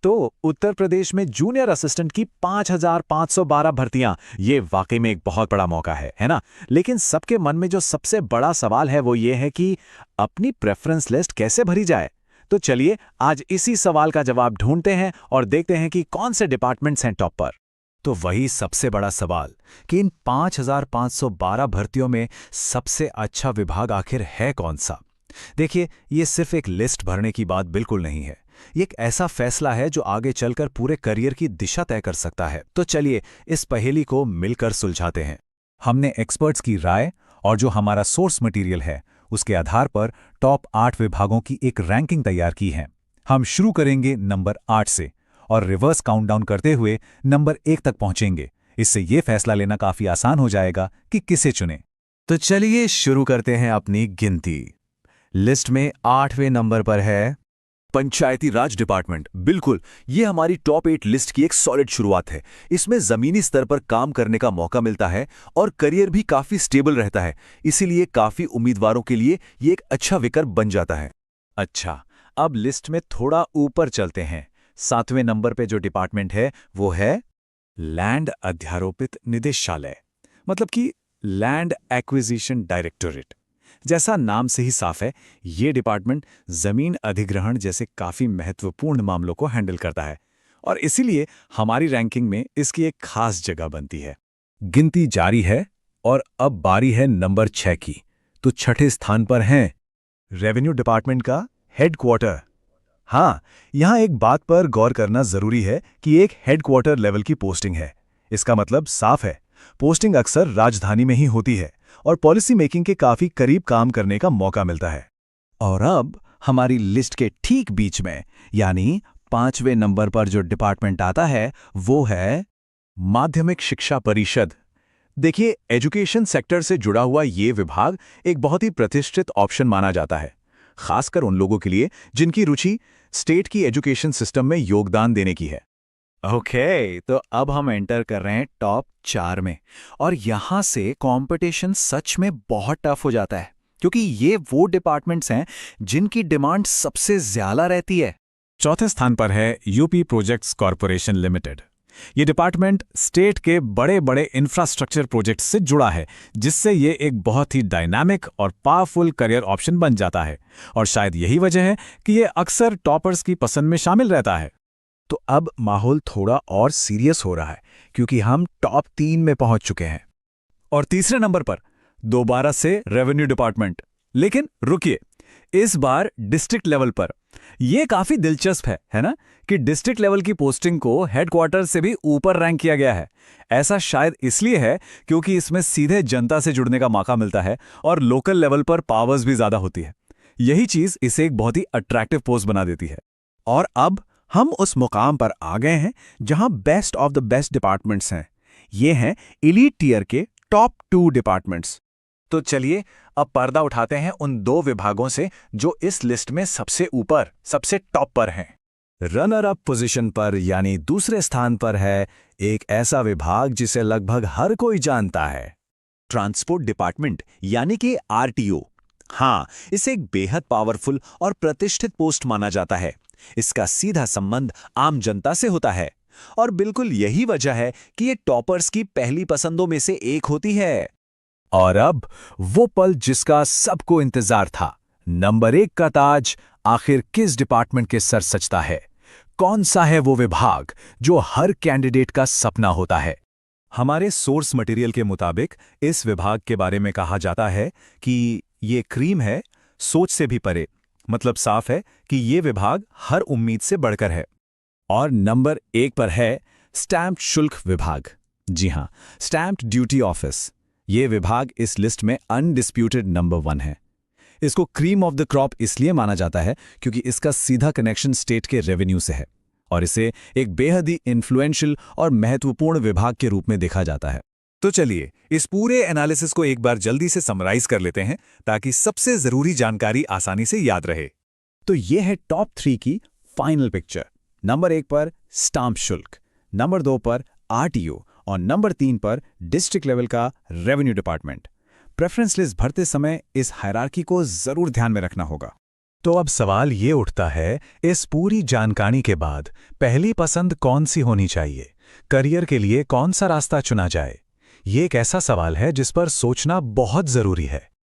तो उत्तर प्रदेश में junior assistant की 5,512 भर्तियां, ये वाकई में एक बहुत बड़ा मौका है ना। लेकिन सबके मन में जो सबसे बड़ा सवाल है वो ये है कि अपनी प्रेफरेंस लिस्ट कैसे भरी जाए। तो चलिए आज इसी सवाल का जवाब ढूंढते हैं और देखते हैं कि कौन से डिपार्टमेंट्स हैं टॉप पर। तो वही सबसे बड़ा सवाल कि इन 5,512 भर्तियों में सबसे अच्छा विभाग आखिर है कौन सा। देखिए, ये सिर्फ एक लिस्ट भरने की बात बिल्कुल नहीं है। ये एक ऐसा फैसला है जो आगे चलकर पूरे करियर की दिशा तय कर सकता है। तो चलिए इस पहेली को मिलकर सुलझाते हैं। हमने एक्सपर्ट्स की राय और जो हमारा सोर्स मटेरियल है उसके आधार पर टॉप 8 विभागों की एक रैंकिंग तैयार की है। हम शुरू करेंगे नंबर 8 से और रिवर्स काउंटडाउन करते हुए नंबर 1 तक पहुंचेंगे। इससे ये फैसला लेना काफी आसान हो जाएगा कि किसे चुनें। तो चलिए शुरू करते हैं अपनी गिनती। लिस्ट में 8वें नंबर पर है पंचायती राज डिपार्टमेंट। बिल्कुल, ये हमारी टॉप 8 लिस्ट की एक सॉलिड शुरुआत है। इसमें जमीनी स्तर पर काम करने का मौका मिलता है और करियर भी काफी स्टेबल रहता है। इसीलिए काफी उम्मीदवारों के लिए ये एक अच्छा विकल्प बन जाता है। अच्छा, अब लिस्ट में थोड़ा ऊपर चलते हैं। 7वें नंबर पे जो डिपार्टमेंट है वो है लैंड अध्यारोपित निदेशालय, मतलब कि लैंड एक्विजिशन डायरेक्टोरेट। जैसा नाम से ही साफ है, ये डिपार्टमेंट जमीन अधिग्रहण जैसे काफी महत्वपूर्ण मामलों को हैंडल करता है और इसीलिए हमारी रैंकिंग में इसकी एक खास जगह बनती है। गिनती जारी है और अब बारी है नंबर 6 की। तो छठे स्थान पर हैं रेवेन्यू डिपार्टमेंट का हेडक्वार्टर। हाँ, यहां एक बात पर गौर करना जरूरी है कि एक हेडक्वार्टर लेवल की पोस्टिंग है। इसका मतलब साफ है, पोस्टिंग अक्सर राजधानी में ही होती है और पॉलिसी मेकिंग के काफी करीब काम करने का मौका मिलता है। और अब हमारी लिस्ट के ठीक बीच में यानी 5वें नंबर पर जो डिपार्टमेंट आता है वो है माध्यमिक शिक्षा परिषद। देखिए, एजुकेशन सेक्टर से जुड़ा हुआ ये विभाग एक बहुत ही प्रतिष्ठित ऑप्शन माना जाता है, खासकर उन लोगों के लिए जिनकी रुचि स्टेट की एजुकेशन सिस्टम में योगदान देने की है। ओके, तो अब हम एंटर कर रहे हैं टॉप 4 में और यहां से कंपटीशन सच में बहुत टफ हो जाता है क्योंकि ये वो डिपार्टमेंट्स हैं जिनकी डिमांड सबसे ज्यादा रहती है। चौथे स्थान पर है यूपी प्रोजेक्ट्स कॉरपोरेशन लिमिटेड। ये डिपार्टमेंट स्टेट के बड़े बड़े इंफ्रास्ट्रक्चर प्रोजेक्ट्स से जुड़ा है, जिससे ये एक बहुत ही डायनामिक और पावरफुल करियर ऑप्शन बन जाता है और शायद यही वजह है कि ये अक्सर टॉपर्स की पसंद में शामिल रहता है। तो अब माहौल थोड़ा और सीरियस हो रहा है क्योंकि हम टॉप 3 में पहुंच चुके हैं और तीसरे नंबर पर दोबारा से रेवेन्यू डिपार्टमेंट। लेकिन रुकिए, इस बार डिस्ट्रिक्ट लेवल पर। यह काफी दिलचस्प है ना, कि डिस्ट्रिक्ट लेवल की पोस्टिंग को हेडक्वार्टर से भी ऊपर रैंक किया गया है। ऐसा शायद इसलिए है क्योंकि इसमें सीधे जनता से जुड़ने का मौका मिलता है और लोकल लेवल पर पावर्स भी ज्यादा होती है। यही चीज इसे एक बहुत ही अट्रैक्टिव पोस्ट बना देती है। और अब हम उस मुकाम पर आ गए हैं जहां best of the best departments हैं। ये हैं एलीट टियर के टॉप 2 डिपार्टमेंट्स। तो चलिए अब पर्दा उठाते हैं उन 2 विभागों से जो इस लिस्ट में सबसे ऊपर, सबसे टॉप पर हैं। रनर अप पोजीशन पर यानी दूसरे स्थान पर है एक ऐसा विभाग जिसे लगभग हर कोई जानता है, ट्रांसपोर्ट डिपार्टमेंट यानी कि आरटीओ। हाँ, इसे एक बेहद पावरफुल और प्रतिष्ठित पोस्ट माना जाता है। इसका सीधा संबंध आम जनता से होता है और बिल्कुल यही वजह है कि ये टॉपर्स की पहली पसंदों में से एक होती है। और अब वो पल जिसका सबको इंतजार था, नंबर 1 का ताज आखिर किस डिपार्टमेंट के सर सजता है? कौन सा है वो विभाग जो हर कैंडिडेट का सपना होता है? हमारे सोर्स मटेरियल के मुताबिक इस विभाग के बारे में कहा जाता है कि ये क्रीम है, सोच से भी परे। मतलब साफ है कि ये विभाग हर उम्मीद से बढ़कर है। और नंबर 1 पर है स्टैम्प शुल्क विभाग। जी हां, स्टैम्प ड्यूटी ऑफिस। ये विभाग इस लिस्ट में अनडिस्प्यूटेड नंबर 1 है। इसको क्रीम ऑफ द क्रॉप इसलिए माना जाता है क्योंकि इसका सीधा कनेक्शन स्टेट के रेवेन्यू से है और इसे एक बेहद ही इन्फ्लुएंशियल और महत्वपूर्ण विभाग के रूप में देखा जाता है। तो चलिए इस पूरे एनालिसिस को एक बार जल्दी से समराइज कर लेते हैं ताकि सबसे जरूरी जानकारी आसानी से याद रहे। तो ये है टॉप 3 की फाइनल पिक्चर। नंबर 1 पर स्टाम्प शुल्क, नंबर 2 पर आरटीओ और नंबर 3 पर डिस्ट्रिक्ट लेवल का रेवेन्यू डिपार्टमेंट। प्रेफरेंस लिस्ट भरते समय इस हायरार्की को जरूर ध्यान में रखना होगा। तो अब सवाल ये उठता है, इस पूरी जानकारी के बाद पहली पसंद कौन सी होनी चाहिए? करियर के लिए कौन सा रास्ता चुना जाए? ये एक ऐसा सवाल है जिस पर सोचना बहुत जरूरी है।